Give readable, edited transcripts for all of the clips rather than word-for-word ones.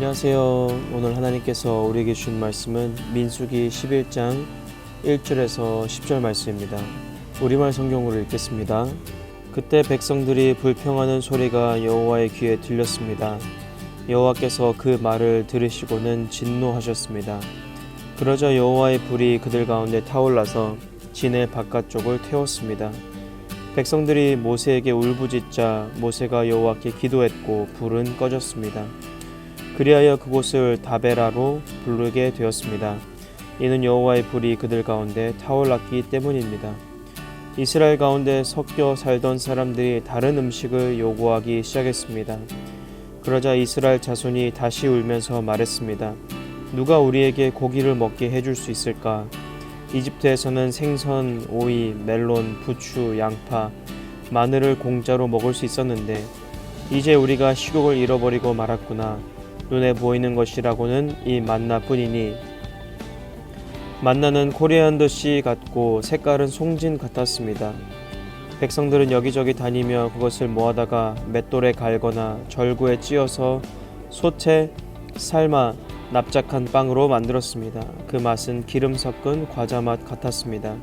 안녕하세요. 오늘 하나님께서 우리에게 주신 말씀은 민수기 11장 1절에서 10절 말씀입니다. 우리말 성경으로 읽겠습니다. 그때 백성들이 불평하는 소리가 여호와의 귀에 들렸습니다. 여호와께서 그 말을 들으시고는 진노하셨습니다. 그러자 여호와의 불이 그들 가운데 타올라서 진의 바깥쪽을 태웠습니다. 백성들이 모세에게 울부짖자 모세가 여호와께 기도했고 불은 꺼졌습니다. 그리하여 그곳을 다베라로 부르게 되었습니다. 이는 여호와의 불이 그들 가운데 타올랐기 때문입니다. 이스라엘 가운데 섞여 살던 사람들이 다른 음식을 요구하기 시작했습니다. 그러자 이스라엘 자손이 다시 울면서 말했습니다. 누가 우리에게 고기를 먹게 해줄 수 있을까? 이집트에서는 생선, 오이, 멜론, 부추, 양파, 마늘을 공짜로 먹을 수 있었는데 이제 우리가 식욕을 잃어버리고 말았구나. 눈에 보이는 것이라고는 이 만나뿐이니 만나는 코리안더 씨 같고 색깔은 송진 같았습니다. 백성들은 여기저기 다니며 그것을 모아다가 맷돌에 갈거나 절구에 찧어서 솥에 삶아 납작한 빵으로 만들었습니다. 그 맛은 기름 섞은 과자 맛 같았습니다.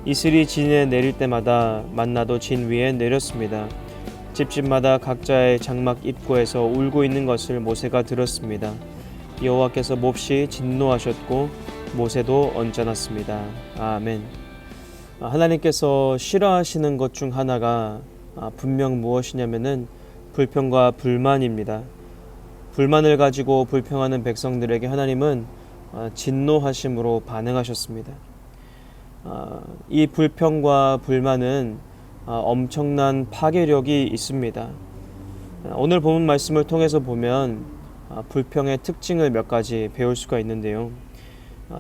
이슬이 진에 내릴 때마다 만나도 진 위에 내렸습니다. 집집마다 각자의 장막 입구에서 울고 있는 것을 모세가 들었습니다. 여호와께서 몹시 진노하셨고 모세도 언짢았습니다. 아멘. 하나님께서 싫어하시는 것 중 하나가 분명 무엇이냐면은 불평과 불만입니다. 불만을 가지고 불평하는 백성들에게 하나님은 진노하심으로 반응하셨습니다. 이 불평과 불만은 엄청난 파괴력이 있습니다. 오늘 본문 말씀을 통해서 보면 불평의 특징을 몇 가지 배울 수가 있는데요.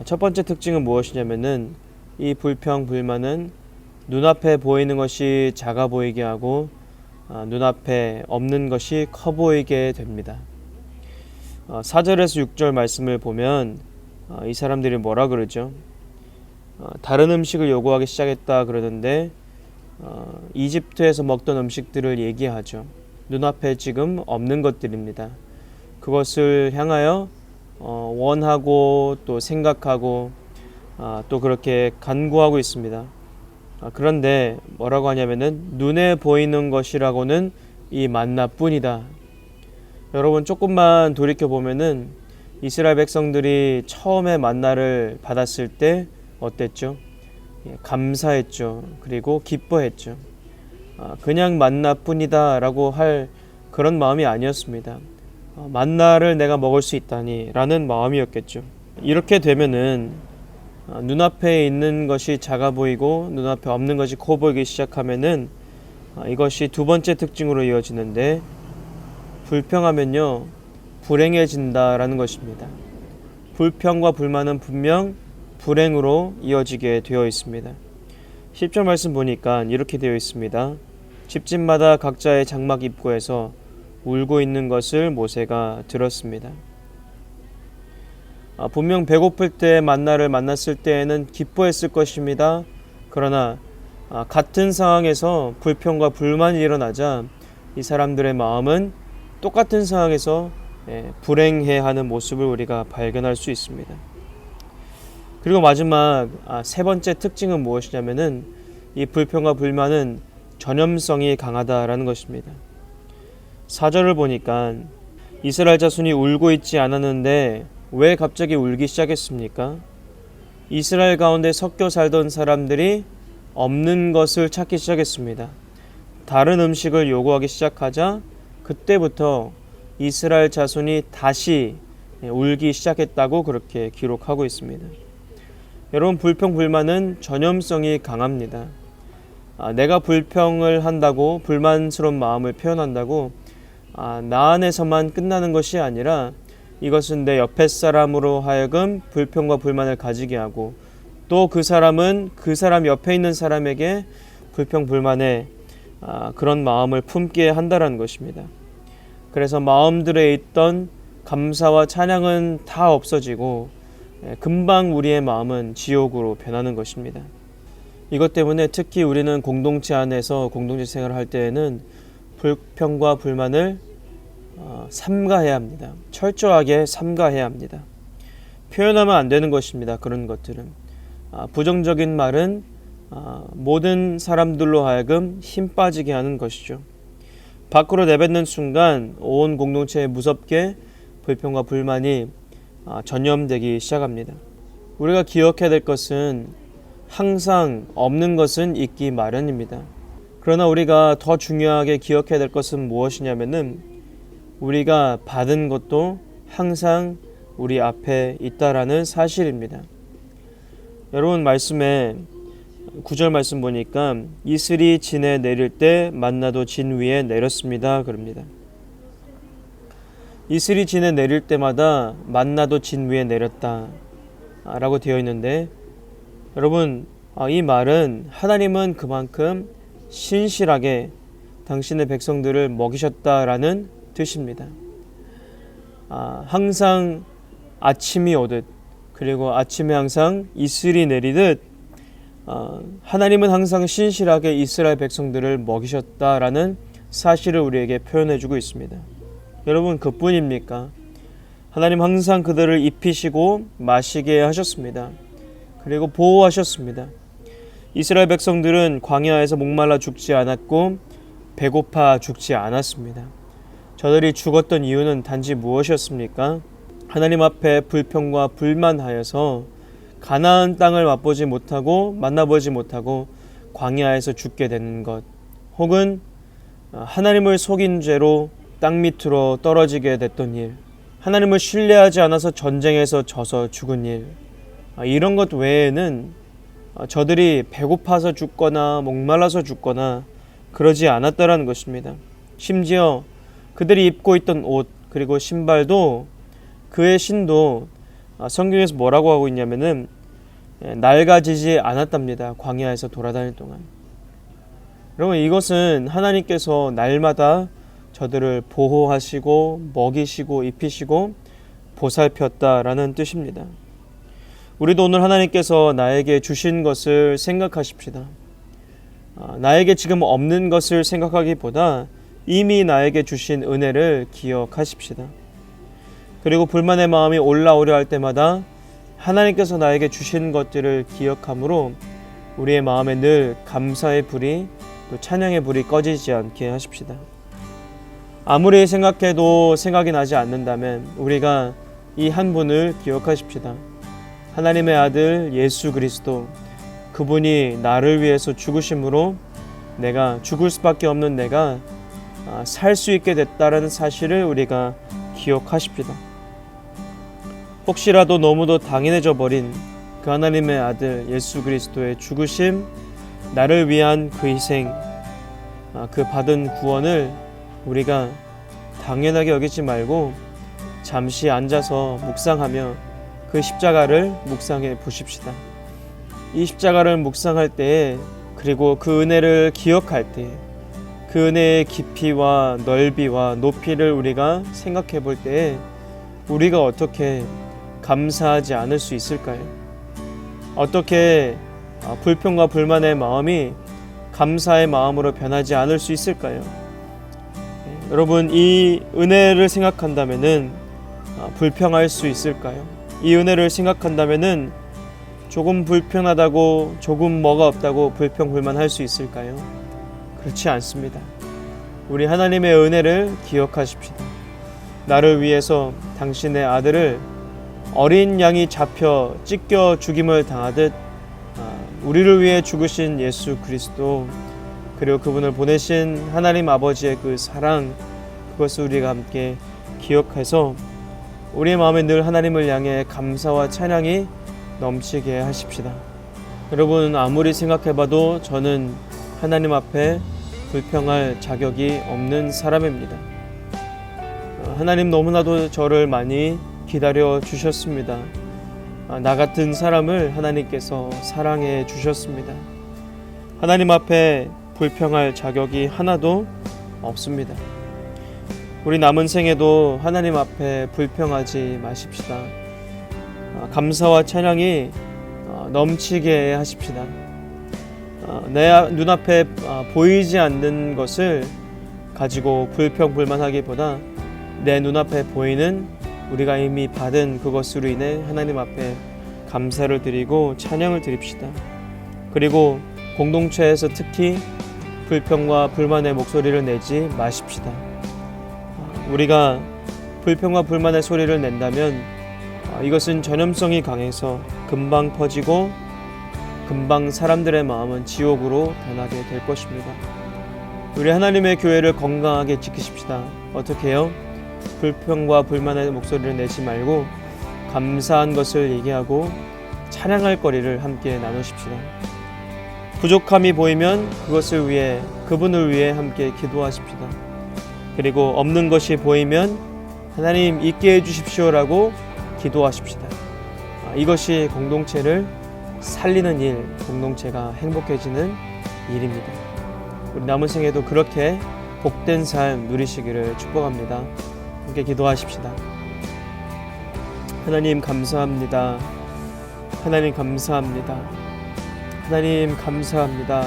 첫 번째 특징은 무엇이냐면은 이 불평, 불만은 눈앞에 보이는 것이 작아 보이게 하고 눈앞에 없는 것이 커 보이게 됩니다. 4절에서 6절 말씀을 보면 이 사람들이 뭐라 그러죠? 다른 음식을 요구하기 시작했다 그러는데 이집트에서 먹던 음식들을 얘기하죠. 눈앞에 지금 없는 것들입니다. 그것을 향하여 원하고 또 생각하고 또 그렇게 간구하고 있습니다. 그런데 뭐라고 하냐면은 눈에 보이는 것이라고는 이 만나뿐이다. 여러분 조금만 돌이켜 보면은 이스라엘 백성들이 처음에 만나를 받았을 때 어땠죠? 감사했죠. 그리고 기뻐했죠. 그냥 만나뿐이다 라고 할 그런 마음이 아니었습니다. 만나를 내가 먹을 수 있다니 라는 마음이었겠죠. 이렇게 되면은 눈앞에 있는 것이 작아 보이고 눈앞에 없는 것이 커 보이기 시작하면은 이것이 두 번째 특징으로 이어지는데 불평하면요 불행해진다라는 것입니다. 불평과 불만은 분명 불행으로 이어지게 되어 있습니다. 10절 말씀 보니까 이렇게 되어 있습니다. 집집마다 각자의 장막 입구에서 울고 있는 것을 모세가 들었습니다. 분명 배고플 때 만나를 만났을 때에는 기뻐했을 것입니다. 그러나 같은 상황에서 불평과 불만이 일어나자 이 사람들의 마음은 똑같은 상황에서 불행해하는 모습을 우리가 발견할 수 있습니다. 그리고 마지막 세 번째 특징은 무엇이냐면은 이 불평과 불만은 전염성이 강하다라는 것입니다. 4절을 보니까 이스라엘 자손이 울고 있지 않았는데 왜 갑자기 울기 시작했습니까? 이스라엘 가운데 섞여 살던 사람들이 없는 것을 찾기 시작했습니다. 다른 음식을 요구하기 시작하자 그때부터 이스라엘 자손이 다시 울기 시작했다고 그렇게 기록하고 있습니다. 여러분 불평 불만은 전염성이 강합니다. 내가 불평을 한다고 불만스러운 마음을 표현한다고 나 안에서만 끝나는 것이 아니라 이것은 내 옆에 사람으로 하여금 불평과 불만을 가지게 하고 또 그 사람은 그 사람 옆에 있는 사람에게 불평 불만의 그런 마음을 품게 한다는 것입니다. 그래서 마음들에 있던 감사와 찬양은 다 없어지고 금방 우리의 마음은 지옥으로 변하는 것입니다. 이것 때문에 특히 우리는 공동체 안에서 공동체 생활을 할 때에는 불평과 불만을 삼가해야 합니다. 철저하게 삼가해야 합니다. 표현하면 안 되는 것입니다. 그런 것들은 부정적인 말은 모든 사람들로 하여금 힘 빠지게 하는 것이죠. 밖으로 내뱉는 순간 온 공동체에 무섭게 불평과 불만이 전염되기 시작합니다. 우리가 기억해야 될 것은 항상 없는 것은 있기 마련입니다. 그러나 우리가 더 중요하게 기억해야 될 것은 무엇이냐면은 우리가 받은 것도 항상 우리 앞에 있다라는 사실입니다. 여러분 말씀에 9절 말씀 보니까 이슬이 진에 내릴 때 만나도 진 위에 내렸습니다. 그럽니다. 이슬이 진에 내릴 때마다 만나도 진 위에 내렸다 라고 되어 있는데 여러분 이 말은 하나님은 그만큼 신실하게 당신의 백성들을 먹이셨다라는 뜻입니다. 항상 아침이 오듯 그리고 아침에 항상 이슬이 내리듯 하나님은 항상 신실하게 이스라엘 백성들을 먹이셨다라는 사실을 우리에게 표현해주고 있습니다. 여러분 그뿐입니까? 하나님 항상 그들을 입히시고 마시게 하셨습니다. 그리고 보호하셨습니다. 이스라엘 백성들은 광야에서 목말라 죽지 않았고 배고파 죽지 않았습니다. 저들이 죽었던 이유는 단지 무엇이었습니까? 하나님 앞에 불평과 불만하여서 가나안 땅을 맛보지 못하고 만나보지 못하고 광야에서 죽게 되는 것, 혹은 하나님을 속인 죄로 땅 밑으로 떨어지게 됐던 일, 하나님을 신뢰하지 않아서 전쟁에서 져서 죽은 일, 이런 것 외에는 저들이 배고파서 죽거나 목말라서 죽거나 그러지 않았다라는 것입니다. 심지어 그들이 입고 있던 옷 그리고 신발도 그의 신도 성경에서 뭐라고 하고 있냐면은 낡아지지 않았답니다. 광야에서 돌아다닐 동안. 여러분 이것은 하나님께서 날마다 저들을 보호하시고 먹이시고 입히시고 보살폈다라는 뜻입니다. 우리도 오늘 하나님께서 나에게 주신 것을 생각하십시다. 나에게 지금 없는 것을 생각하기보다 이미 나에게 주신 은혜를 기억하십시다. 그리고 불만의 마음이 올라오려 할 때마다 하나님께서 나에게 주신 것들을 기억함으로 우리의 마음에 늘 감사의 불이 또 찬양의 불이 꺼지지 않게 하십시다. 아무리 생각해도 생각이 나지 않는다면 우리가 이 한 분을 기억하십시다. 하나님의 아들 예수 그리스도, 그분이 나를 위해서 죽으심으로 내가 죽을 수밖에 없는 내가 살 수 있게 됐다라는 사실을 우리가 기억하십시다. 혹시라도 너무도 당연해져 버린 그 하나님의 아들 예수 그리스도의 죽으심, 나를 위한 그 희생, 그 받은 구원을 우리가 당연하게 여기지 말고 잠시 앉아서 묵상하며 그 십자가를 묵상해 보십시다. 이 십자가를 묵상할 때에 그리고 그 은혜를 기억할 때에 그 은혜의 깊이와 넓이와 높이를 우리가 생각해 볼 때에 우리가 어떻게 감사하지 않을 수 있을까요? 어떻게 불평과 불만의 마음이 감사의 마음으로 변하지 않을 수 있을까요? 여러분 이 은혜를 생각한다면은 불평할 수 있을까요? 이 은혜를 생각한다면은 조금 불편하다고 조금 뭐가 없다고 불평불만할 수 있을까요? 그렇지 않습니다. 우리 하나님의 은혜를 기억하십시다. 나를 위해서 당신의 아들을 어린 양이 잡혀 찢겨 죽임을 당하듯 우리를 위해 죽으신 예수 그리스도, 그리고 그분을 보내신 하나님 아버지의 그 사랑, 그것을 우리가 함께 기억해서 우리의 마음에 늘 하나님을 향해 감사와 찬양이 넘치게 하십시다. 여러분 아무리 생각해봐도 저는 하나님 앞에 불평할 자격이 없는 사람입니다. 하나님 너무나도 저를 많이 기다려 주셨습니다. 나 같은 사람을 하나님께서 사랑해 주셨습니다. 하나님 앞에 불평할 자격이 하나도 없습니다. 우리 남은 생에도 하나님 앞에 불평하지 마십시다. 감사와 찬양이 넘치게 하십시다. 내 눈앞에 보이지 않는 것을 가지고 불평불만하기보다 내 눈앞에 보이는 우리가 이미 받은 그것으로 인해 하나님 앞에 감사를 드리고 찬양을 드립시다. 그리고 공동체에서 특히 불평과 불만의 목소리를 내지 마십시다. 우리가 불평과 불만의 소리를 낸다면 이것은 전염성이 강해서 금방 퍼지고 금방 사람들의 마음은 지옥으로 변하게 될 것입니다. 우리 하나님의 교회를 건강하게 지키십시다. 어떻게 해요? 불평과 불만의 목소리를 내지 말고 감사한 것을 얘기하고 찬양할 거리를 함께 나누십시다. 부족함이 보이면 그것을 위해, 그분을 위해 함께 기도하십시다. 그리고 없는 것이 보이면 하나님 있게 해주십시오라고 기도하십시다. 이것이 공동체를 살리는 일, 공동체가 행복해지는 일입니다. 우리 남은 생에도 그렇게 복된 삶 누리시기를 축복합니다. 함께 기도하십시다. 하나님 감사합니다. 하나님 감사합니다. 하나님 감사합니다.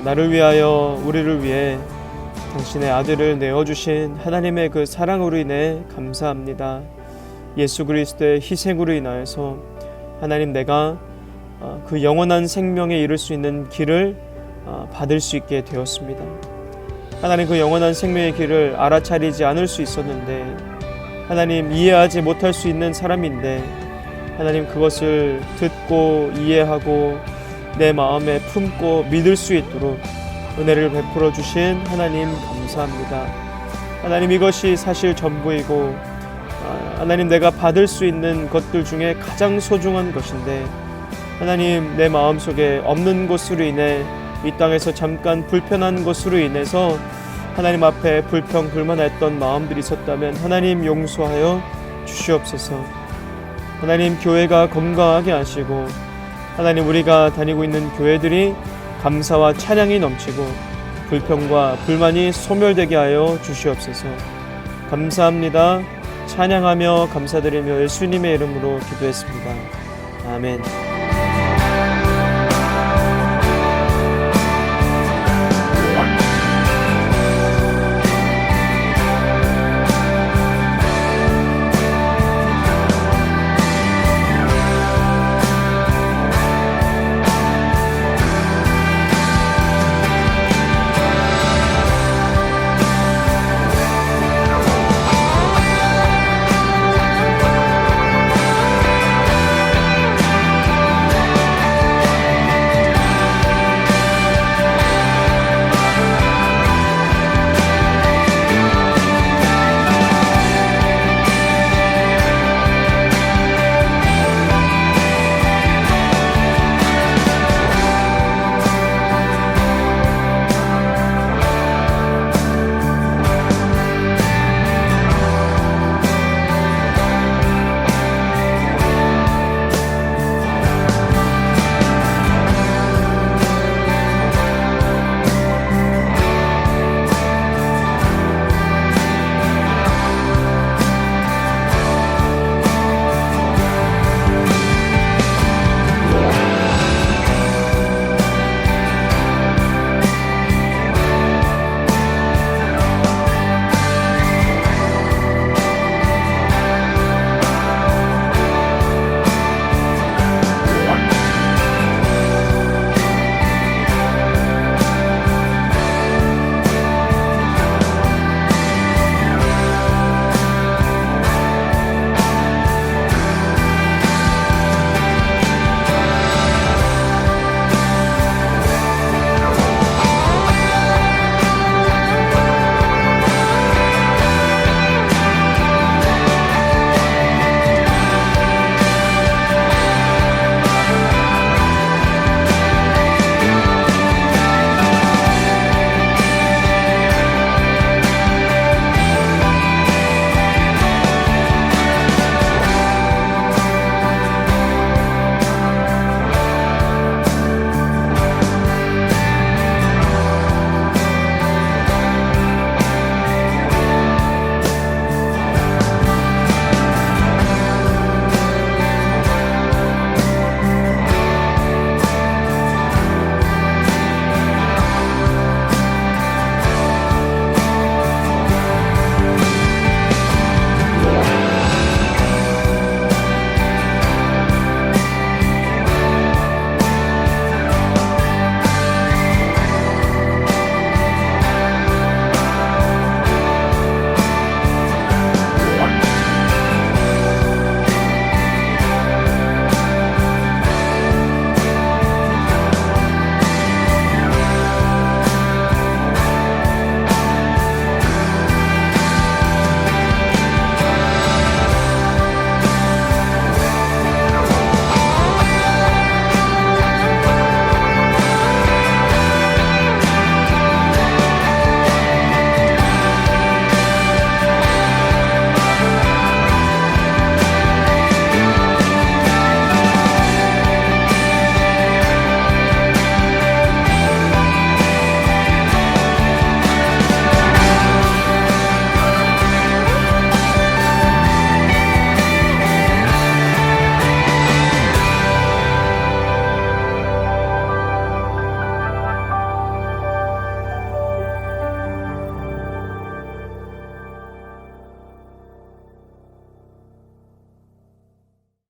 나를 위하여, 우리를 위해 당신의 아들을 내어주신 하나님의 그 사랑으로 인해 감사합니다. 예수 그리스도의 희생으로 인하여서 하나님, 내가 그 영원한 생명에 이를 수 있는 길을 받을 수 있게 되었습니다. 하나님, 그 영원한 생명의 길을 알아차리지 않을 수 있었는데, 하나님 이해하지 못할 수 있는 사람인데, 하나님 그것을 듣고 이해하고 내 마음에 품고 믿을 수 있도록 은혜를 베풀어 주신 하나님 감사합니다. 하나님, 이것이 사실 전부이고 하나님, 내가 받을 수 있는 것들 중에 가장 소중한 것인데, 하나님 내 마음속에 없는 것으로 인해, 이 땅에서 잠깐 불편한 것으로 인해서 하나님 앞에 불평 불만했던 마음들이 있었다면 하나님 용서하여 주시옵소서. 하나님, 교회가 건강하게 하시고 하나님, 우리가 다니고 있는 교회들이 감사와 찬양이 넘치고 불평과 불만이 소멸되게 하여 주시옵소서. 감사합니다. 찬양하며 감사드리며 예수님의 이름으로 기도했습니다. 아멘.